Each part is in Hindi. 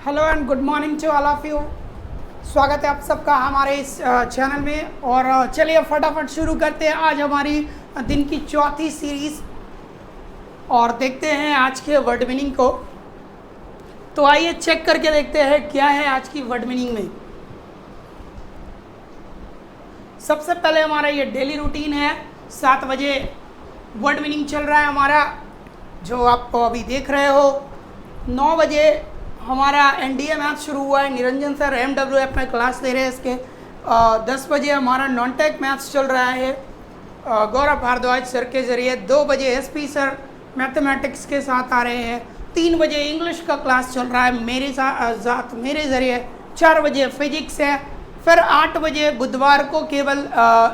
Hello and good morning to all of you. स्वागत है आप सबका हमारे इस चैनल में। और चलिए फटाफट शुरू करते हैं आज हमारी दिन की चौथी सीरीज़ और देखते हैं आज के वर्ड मीनिंग को। तो आइए चेक करके देखते हैं क्या है आज की वर्ड मीनिंग में। सबसे पहले हमारा ये डेली रूटीन है। 7 बजे वर्ड मीनिंग चल रहा है हमारा, जो आपको अभी देख रहे हो। 9 बजे हमारा एनडीए मैथ शुरू हुआ है। निरंजन सर MWF में क्लास दे रहे हैं इसके। 10 बजे हमारा नॉन टेक मैथ्स चल रहा है गौरव भारद्वाज सर के ज़रिए। 2 बजे SP सर मैथमेटिक्स के साथ आ रहे हैं। 3 बजे इंग्लिश का क्लास चल रहा है मेरे साथ मेरे ज़रिए। 4 बजे फिजिक्स है। फिर 8 बजे बुधवार को केवल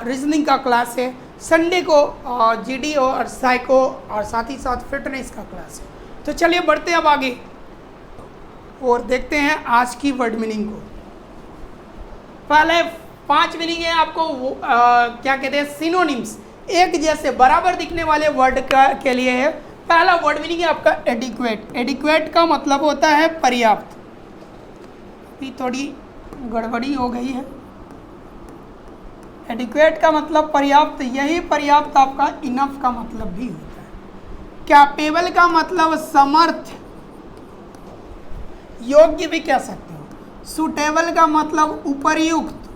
रीजनिंग का क्लास है। संडे को GD और साइको और साथ ही साथ फिटनेस का क्लास है। तो चलिए बढ़ते हैं अब आगे और देखते हैं आज की वर्ड मीनिंग को। पहले 5 मीनिंग है आपको क्या कहते हैं, सिनोनिम्स, एक जैसे बराबर दिखने वाले वर्ड के लिए है। पहला वर्ड मीनिंग है आपका एडिक्वेट। एडिक्वेट का मतलब होता है पर्याप्त। अभी थोड़ी गड़बड़ी हो गई है। एडिक्वेट का मतलब पर्याप्त, यही पर्याप्त आपका इनफ का मतलब भी होता है। कैपेबल का मतलब समर्थ, योग्य भी कह सकते हो। सुटेबल का मतलब उपयुक्त।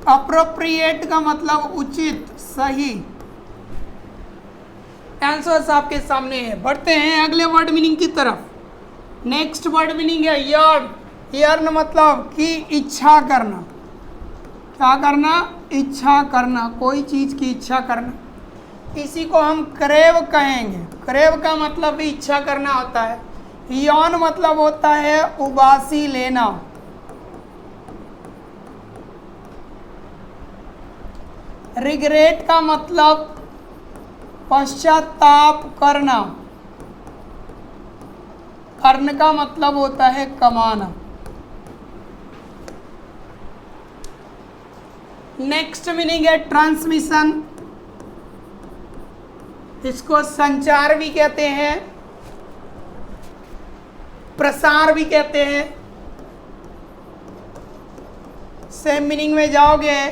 अप्रोप्रिएट का मतलब उचित, सही। आंसर्स आपके सामने है। बढ़ते हैं अगले वर्ड मीनिंग की तरफ। नेक्स्ट वर्ड मीनिंग है यर्न। यर्न मतलब कि इच्छा करना। क्या करना? इच्छा करना, कोई चीज की इच्छा करना। इसी को हम क्रेव कहेंगे। क्रेव का मतलब भी इच्छा करना होता है। यौन मतलब होता है उबासी लेना। रिग्रेट का मतलब पश्चाताप करना। अर्न का मतलब होता है कमाना। नेक्स्ट मीनिंग है ट्रांसमिशन। इसको संचार भी कहते हैं, प्रसार भी कहते हैं। सेम मीनिंग में जाओगे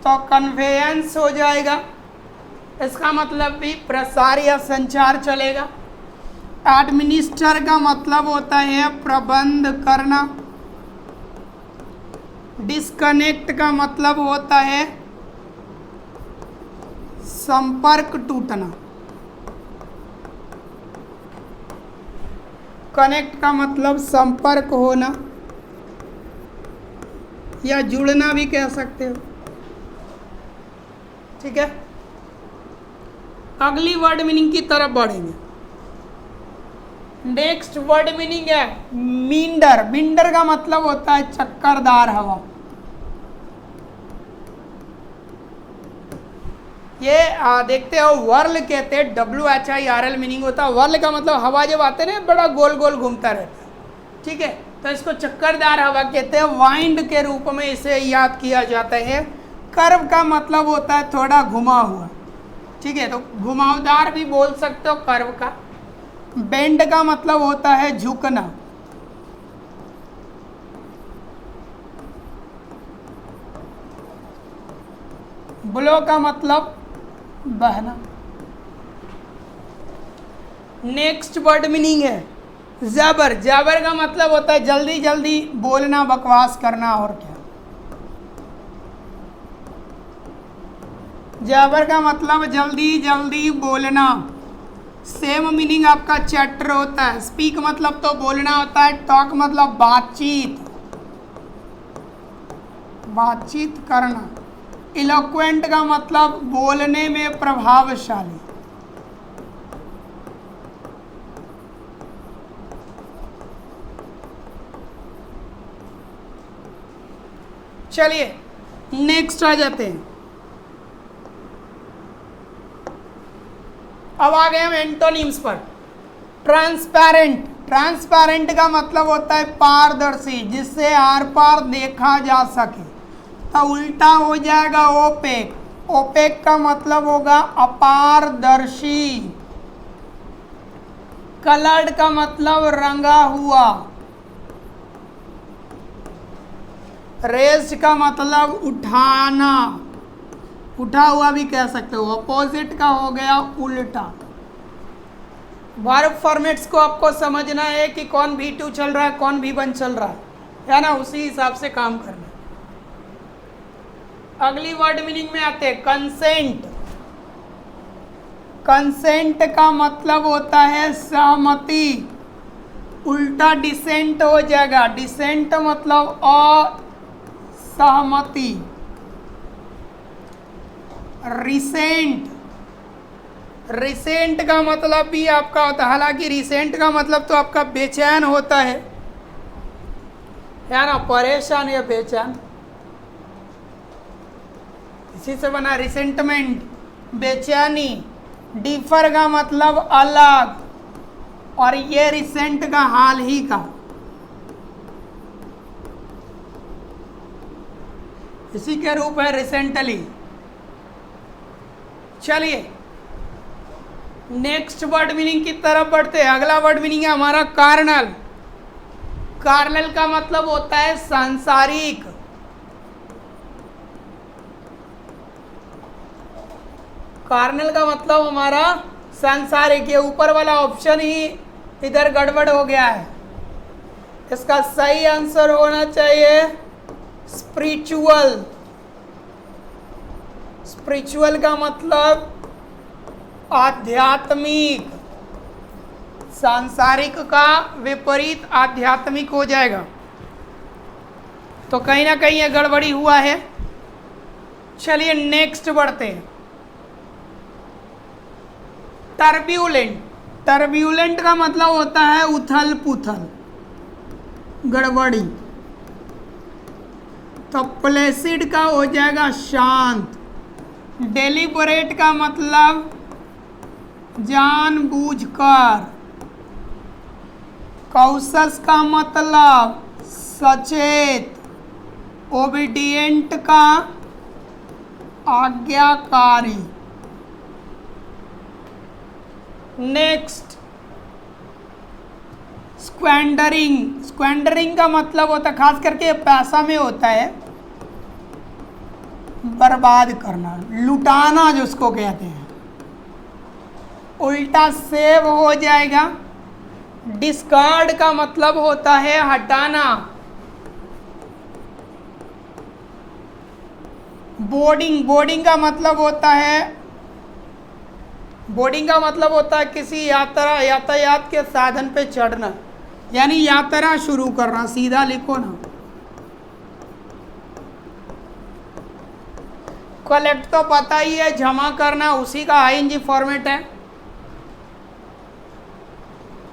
तो कन्वेयंस हो जाएगा। इसका मतलब भी प्रसार या संचार चलेगा। एडमिनिस्टर का मतलब होता है प्रबंध करना। डिस्कनेक्ट का मतलब होता है संपर्क टूटना। कनेक्ट का मतलब संपर्क होना या जुड़ना भी कह सकते हो। ठीक है, अगली वर्ड मीनिंग की तरफ बढ़ेंगे। नेक्स्ट वर्ड मीनिंग है मींडर। मींडर का मतलब होता है चक्करदार हवा। ये देखते हो वर्ल कहते हैं, WHIRL मीनिंग होता है। वर्ल का मतलब हवा जब आते ना बड़ा गोल गोल घूमता रहता है। ठीक है, तो इसको चक्करदार हवा कहते हैं। वाइंड के रूप में इसे याद किया जाता है। कर्व का मतलब होता है थोड़ा घुमा हुआ। ठीक है, तो घुमावदार भी बोल सकते हो कर्व का। बेंड का मतलब होता है झुकना। ब्लो का मतलब बहना। नेक्स्ट वर्ड मीनिंग है जबर। जबर का मतलब होता है जल्दी जल्दी बोलना, बकवास करना। और क्या? जबर का मतलब जल्दी जल्दी बोलना। सेम मीनिंग आपका चैटर होता है। स्पीक मतलब तो बोलना होता है। टॉक मतलब बातचीत, बातचीत करना। इलोक्वेंट का मतलब बोलने में प्रभावशाली। चलिए नेक्स्ट आ जाते हैं। अब आ गए हम एंटोनिम्स पर। ट्रांसपेरेंट। ट्रांसपेरेंट का मतलब होता है पारदर्शी, जिससे आर पार देखा जा सके। तो उल्टा हो जाएगा ओपेक। ओपेक का मतलब होगा अपारदर्शी। कलर्ड का मतलब रंगा हुआ, रेस्ड का मतलब उठाना, उठा हुआ भी कह सकते हो। अपोजिट का हो गया उल्टा। वर्ब फॉर्मेट्स को आपको समझना है कि कौन V2 चल रहा है, कौन V1 चल रहा है ना, उसी हिसाब से काम करना। अगली वर्ड मीनिंग में आते हैं कंसेंट। कंसेंट का मतलब होता है सहमति, उल्टा डिसेंट हो जाएगा। डिसेंट मतलब असहमति। रिसेंट, रिसेंट का मतलब भी आपका होता है, हालांकि रिसेंट का मतलब तो आपका बेचैन होता है ना, परेशान या बेचैन, इसी से बना रिसेंटमेंट, बेचैनी। डिफर का मतलब अलग, और ये रिसेंट का हाल ही का। इसी के रूप है रिसेंटली। चलिए नेक्स्ट वर्ड मीनिंग की तरफ बढ़ते हैं। अगला वर्ड मीनिंग है हमारा कार्नल। कार्नल का मतलब होता है सांसारिक। कार्नल का मतलब हमारा सांसारिक। ये ऊपर वाला ऑप्शन ही इधर गड़बड़ हो गया है। इसका सही आंसर होना चाहिए स्पिरिचुअल। स्पिरिचुअल का मतलब आध्यात्मिक। सांसारिक का विपरीत आध्यात्मिक हो जाएगा, तो कहीं ना कहीं ये गड़बड़ी हुआ है। चलिए नेक्स्ट बढ़ते हैं। टर्ब्यूलेंट। टर्ब्यूलेंट का मतलब होता है उथल पुथल, गड़बड़ी। तो प्लेसिड का हो जाएगा शांत। डेलिबरेट का मतलब जानबूझकर। कॉशस का मतलब सचेत। ओबीडिएंट का आज्ञाकारी। नेक्स्ट स्क्वेंडरिंग। स्क्वेंडरिंग का मतलब होता है, खास करके पैसा में होता है बर्बाद करना, लुटाना जिसको कहते हैं। उल्टा सेव हो जाएगा। डिस्कार्ड का मतलब होता है हटाना। बोर्डिंग। बोर्डिंग का मतलब होता है, बोर्डिंग का मतलब होता है किसी यातायात के साधन पे चढ़ना, यानी यात्रा शुरू करना। सीधा लिखो ना। कलेक्ट तो पता ही है, जमा करना, उसी का आईएनजी फॉर्मेट है।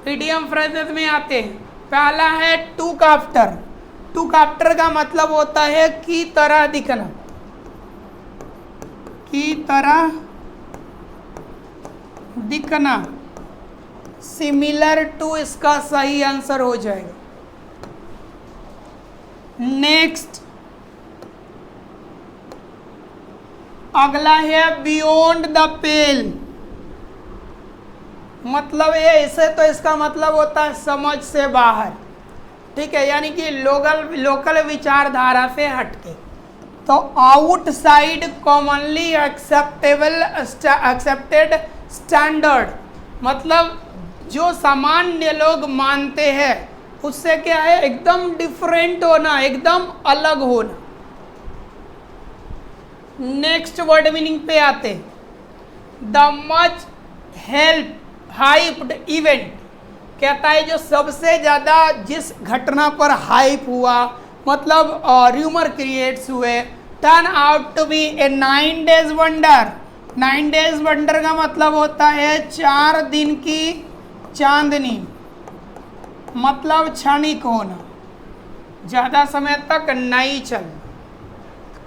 इडियम फ्रेजेस में आते हैं। पहला है टूक आफ्टर। टूक आफ्टर का मतलब होता है की तरह दिखना, की तरह दिखना। सिमिलर टू इसका सही आंसर हो जाएगा। नेक्स्ट अगला है बियॉन्ड द पेल। मतलब ये इसे तो इसका मतलब होता है समझ से बाहर, ठीक है, यानी कि लोकल विचारधारा से हटके। तो आउटसाइड कॉमनली एक्सेप्टेड स्टैंडर्ड, मतलब जो सामान्य लोग मानते हैं उससे क्या है, एकदम डिफरेंट होना, एकदम अलग होना। नेक्स्ट वर्ड मीनिंग पे आते, the much help hyped event. कहता है जो सबसे ज़्यादा जिस घटना पर हाइप हुआ, मतलब र्यूमर क्रिएट्स हुए, turn out to be a 9 days wonder. 9 days wonder का मतलब होता है 4 दिन की चांदनी, मतलब क्षणिक होना, ज़्यादा समय तक नहीं चल।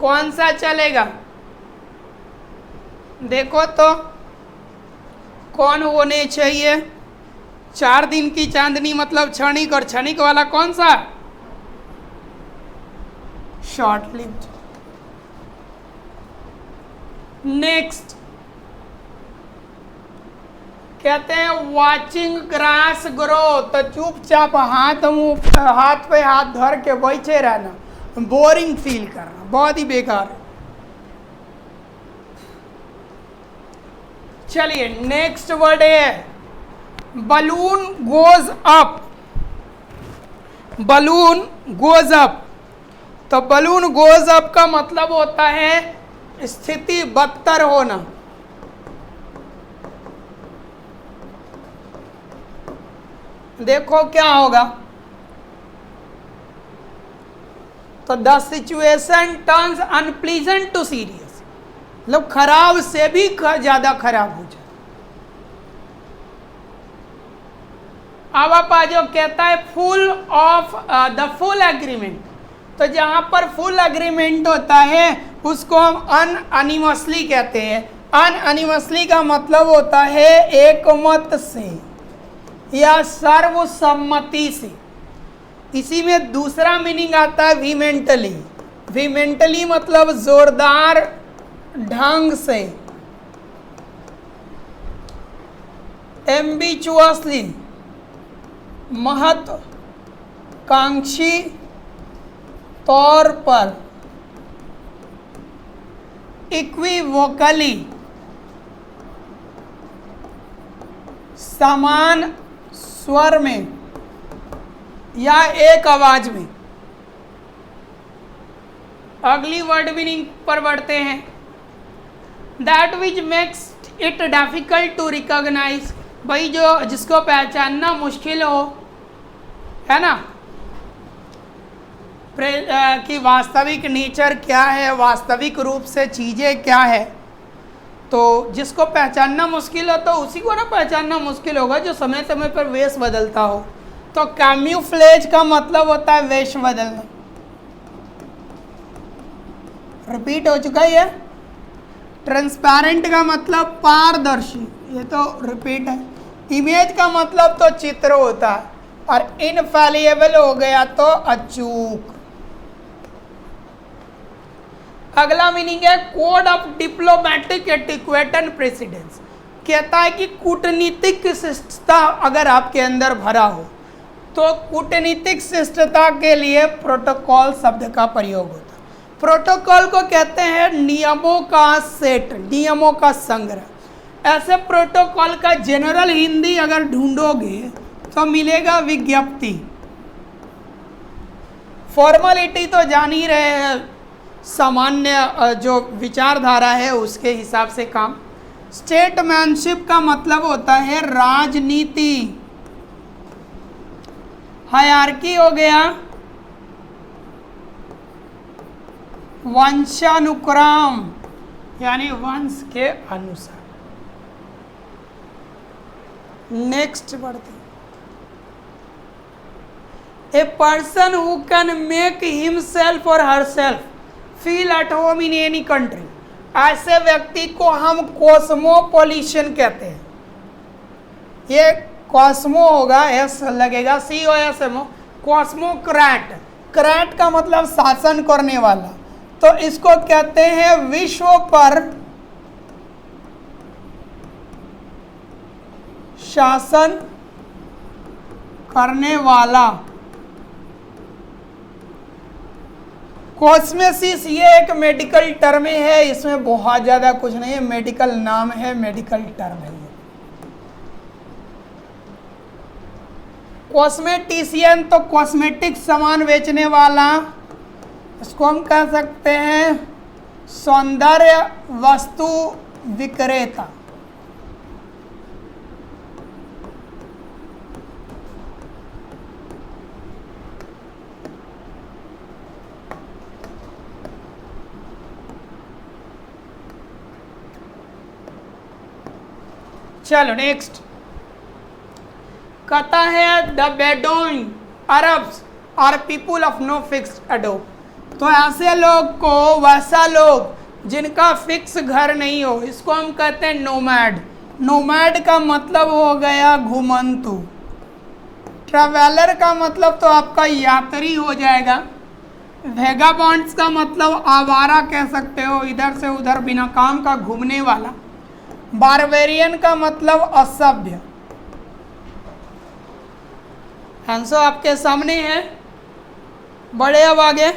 कौन सा चलेगा देखो तो, कौन होने चाहिए? 4 दिन की चांदनी मतलब क्षणिक, और क्षणिक वाला कौन सा? Short lived. नेक्स्ट कहते हैं वॉचिंग ग्रास ग्रो, तो चुपचाप हाथ पे हाथ धर के बैठे रहना, बोरिंग फील करना, बहुत ही बेकार है। चलिए नेक्स्ट वर्ड है balloon goes up. Balloon goes up, तो बलून गोज अप का मतलब होता है स्थिति बदतर होना। देखो क्या होगा, तो the situation turns unpleasant to serious, मतलब खराब से भी ज्यादा खराब हो जाए। अब आप आ जाओ, कहता है full of the full agreement, तो जहां पर फुल एग्रीमेंट होता है उसको हम अनएनिमसली कहते हैं। अनएनिमसली का मतलब होता है एकमत से या सर्वसम्मति से। इसी में दूसरा मीनिंग आता है वीमेंटली। वीमेंटली मतलब जोरदार ढंग से, एम्बिचुअसली महत्वाकांक्षी तौर पर, इक्विवोकली समान स्वर में या एक आवाज में। अगली वर्ड मीनिंग पर बढ़ते हैं। That which makes it difficult to recognise, भाई जो जिसको पहचानना मुश्किल हो, है ना, कि वास्तविक नेचर क्या है, वास्तविक रूप से चीज़ें क्या है। तो जिसको पहचानना मुश्किल हो तो उसी को ना पहचानना मुश्किल होगा जो समय समय पर वेश बदलता हो। तो कैम्यूफ्लेज का मतलब होता है वेश बदलना। रिपीट हो चुका है। ट्रांसपेरेंट का मतलब पारदर्शी, ये तो रिपीट है। इमेज का मतलब तो चित्र होता है, और इनफैलिएबल हो गया तो अचूक। अगला मीनिंग है code of diplomatic etiquette and precedence. कहता है कि कूटनीतिक शिष्टता अगर आपके अंदर भरा हो तो कूटनीतिक शिष्टता के लिए प्रोटोकॉल शब्द का प्रयोग होता है। प्रोटोकॉल को कहते हैं नियमों का सेट, नियमों का संग्रह। ऐसे प्रोटोकॉल का जनरल हिंदी अगर ढूंढोगे तो मिलेगा विज्ञप्ति। फॉर्मेलिटी तो जान ही रहे हैं, सामान्य जो विचारधारा है उसके हिसाब से काम। स्टेटमैनशिप का मतलब होता है राजनीति। हायरार्की हो गया वंशानुक्रम, यानी वंश के अनुसार। नेक्स्ट बढ़ते, a person who can make himself और herself feel at home in any country. ऐसे व्यक्ति को हम कॉस्मोपॉलिटन कहते हैं। ये कॉस्मो होगा, एस लगेगा, COSMO, कॉस्मोक्रेट। क्रेट का मतलब शासन करने वाला, तो इसको कहते हैं विश्व पर शासन करने वाला। कॉस्मेसिस ये एक मेडिकल टर्म है, इसमें बहुत ज़्यादा कुछ नहीं है, मेडिकल नाम है, मेडिकल टर्म है। कॉस्मेटिशियन तो कॉस्मेटिक सामान बेचने वाला, इसको हम कह सकते हैं सौंदर्य वस्तु विक्रेता। चलो नेक्स्ट, कहता है the Bedouin Arabs are people of no fixed अडोब। तो ऐसे लोग को, वैसा लोग जिनका फिक्स घर नहीं हो, इसको हम कहते हैं नोमैड। नोमैड का मतलब हो गया घुमंतु। ट्रैवलर का मतलब तो आपका यात्री हो जाएगा। वेगाबॉन्ड्स का मतलब आवारा कह सकते हो, इधर से उधर बिना काम का घूमने वाला। बारबेरियन का मतलब असभ्य। आंसर आपके सामने है, बढ़े अब आगे।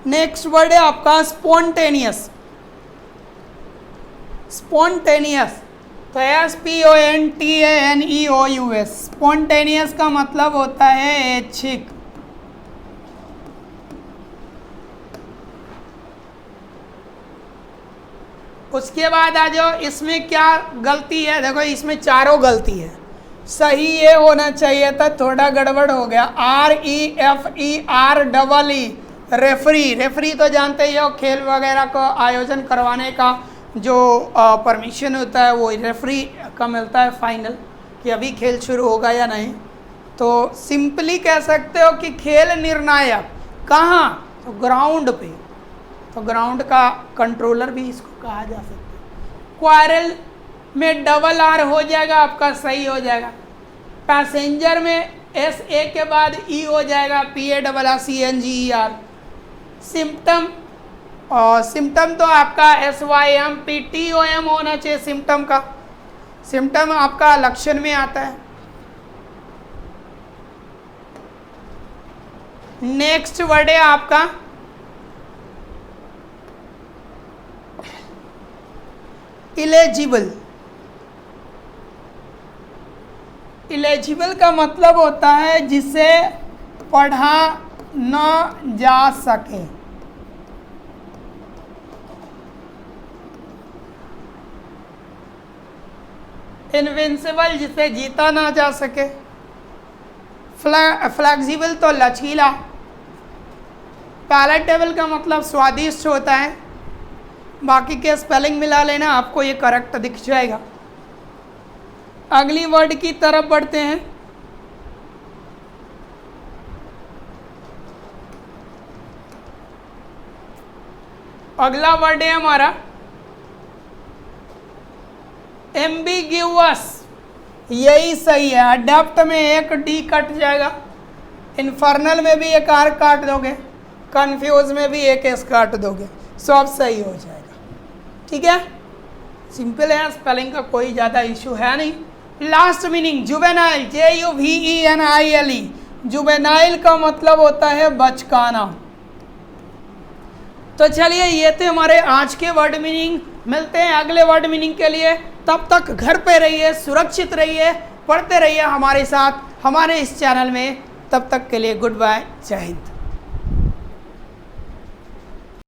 नेक्स्ट वर्ड है आपका स्पॉन्टेनियस। स्पॉन्टेनियस तो SPONTANEOUS। स्पॉन्टेनियस का मतलब होता है ऐच्छिक। उसके बाद आ जाओ, इसमें क्या गलती है? देखो इसमें चारों गलती है। सही ये होना चाहिए था, थोड़ा गड़बड़ हो गया। REFEREE referee. रेफरी तो जानते ही हो, खेल वगैरह को आयोजन करवाने का जो परमिशन होता है वो रेफरी का मिलता है फाइनल, कि अभी खेल शुरू होगा या नहीं। तो सिंपली कह सकते हो कि खेल निर्णायक। कहाँ? तो ग्राउंड पे। तो ग्राउंड का कंट्रोलर भी इसको कहा जा सकता है। क्वारल में डबल R हो जाएगा, आपका सही हो जाएगा। पैसेंजर में SA के बाद E हो जाएगा, PACCNGER। सिम्टम, और सिम्टम तो आपका SYMPTOM होना चाहिए सिम्टम का। सिम्टम आपका लक्षण में आता है। नेक्स्ट वर्ड है आपका इलेजिबल। इलेजिबल का मतलब होता है जिसे पढ़ा न जा सके। इनविंसिबल जिसे जीता ना जा सके। फ्लेक्सिबल तो लचीला। पैलेटेबल का मतलब स्वादिष्ट होता है। बाकी के स्पेलिंग मिला लेना, आपको ये करेक्ट दिख जाएगा। अगली वर्ड की तरफ बढ़ते हैं। अगला वर्ड है हमारा एम्बिग्यूअस। यही सही है। अडेप्ट में एक D कट जाएगा, इन्फर्नल में भी एक R काट दोगे, कंफ्यूज में भी एक S काट दोगे, सब सही हो जाएगा। ठीक है, सिंपल है, स्पेलिंग का कोई ज़्यादा इशू है नहीं। Last meaning juvenile, JUVENILE। Juvenile का मतलब होता है बचकाना। तो चलिए, ये थे हमारे आज के वर्ड मीनिंग। मिलते हैं अगले वर्ड मीनिंग के लिए। तब तक घर पे रहिए, सुरक्षित रहिए, पढ़ते रहिए हमारे साथ, हमारे इस चैनल में। तब तक के लिए गुड बाय, जय हिंद।